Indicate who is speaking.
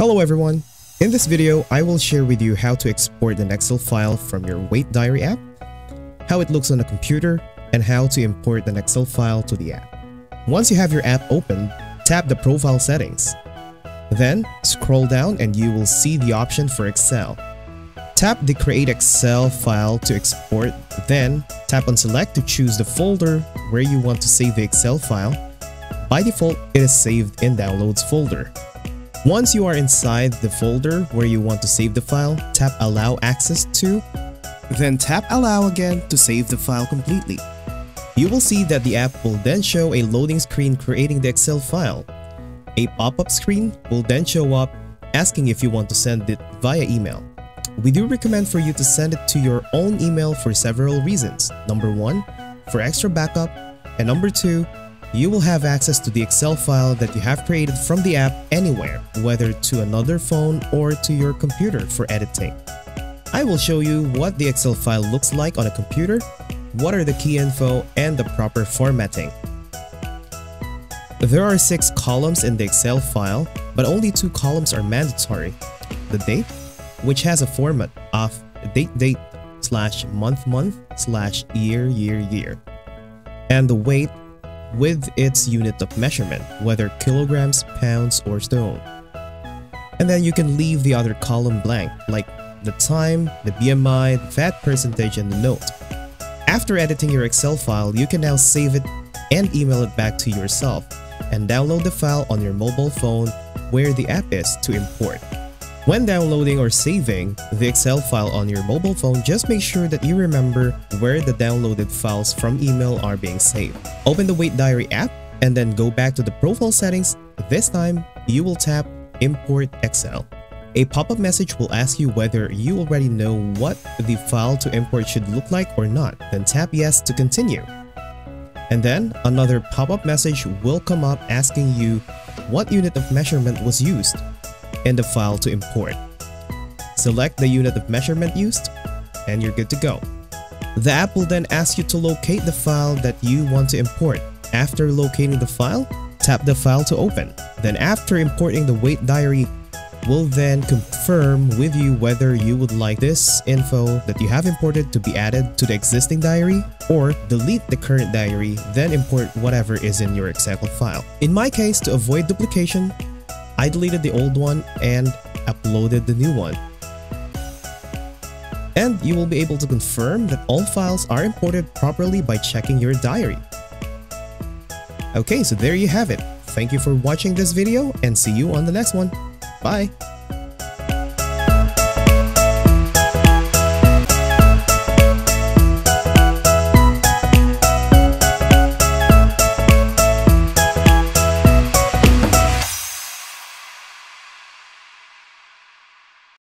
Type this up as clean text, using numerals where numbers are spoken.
Speaker 1: Hello everyone! In this video, I will share with you how to export an Excel file from your Wait Diary app, how it looks on a computer, and how to import an Excel file to the app. Once you have your app open, tap the profile settings. Then, scroll down and you will see the option for Excel. Tap the Create Excel file to export, then tap on Select to choose the folder where you want to save the Excel file. By default, it is saved in Downloads folder. Once you are inside the folder where you want to save the file, tap Allow Access To, then tap Allow again to save the file completely. You will see that the app will then show a loading screen creating the Excel file. A pop-up screen will then show up asking if you want to send it via email. We do recommend for you to send it to your own email for several reasons. Number 1, for extra backup, and number 2, you will have access to the Excel file that you have created from the app anywhere, whether to another phone or to your computer for editing. I will show you what the Excel file looks like on a computer, what are the key info, and the proper formatting. There are 6 columns in the Excel file, but only 2 columns are mandatory. The date, which has a format of date/month/year, and the weight, with its unit of measurement, whether kilograms, pounds, or stone. And then you can leave the other column blank, like the time, the BMI, the fat percentage, and the note. After editing your Excel file, you can now save it and email it back to yourself, and download the file on your mobile phone where the app is to import. When downloading or saving the Excel file on your mobile phone, just make sure that you remember where the downloaded files from email are being saved. Open the Wait Diary app and then go back to the profile settings. This time, you will tap Import Excel. A pop-up message will ask you whether you already know what the file to import should look like or not. Then tap Yes to continue. And then another pop-up message will come up asking you what unit of measurement was used in the file to import. Select the unit of measurement used and you're good to go. The app will then ask you to locate the file that you want to import. After locating the file, tap the file to open. Then after importing, the Wait Diary will then confirm with you whether you would like this info that you have imported to be added to the existing diary, or delete the current diary, then import whatever is in your Excel file. In my case, to avoid duplication, I deleted the old one and uploaded the new one. And you will be able to confirm that all files are imported properly by checking your diary. Okay, so there you have it. Thank you for watching this video and see you on the next one. Bye!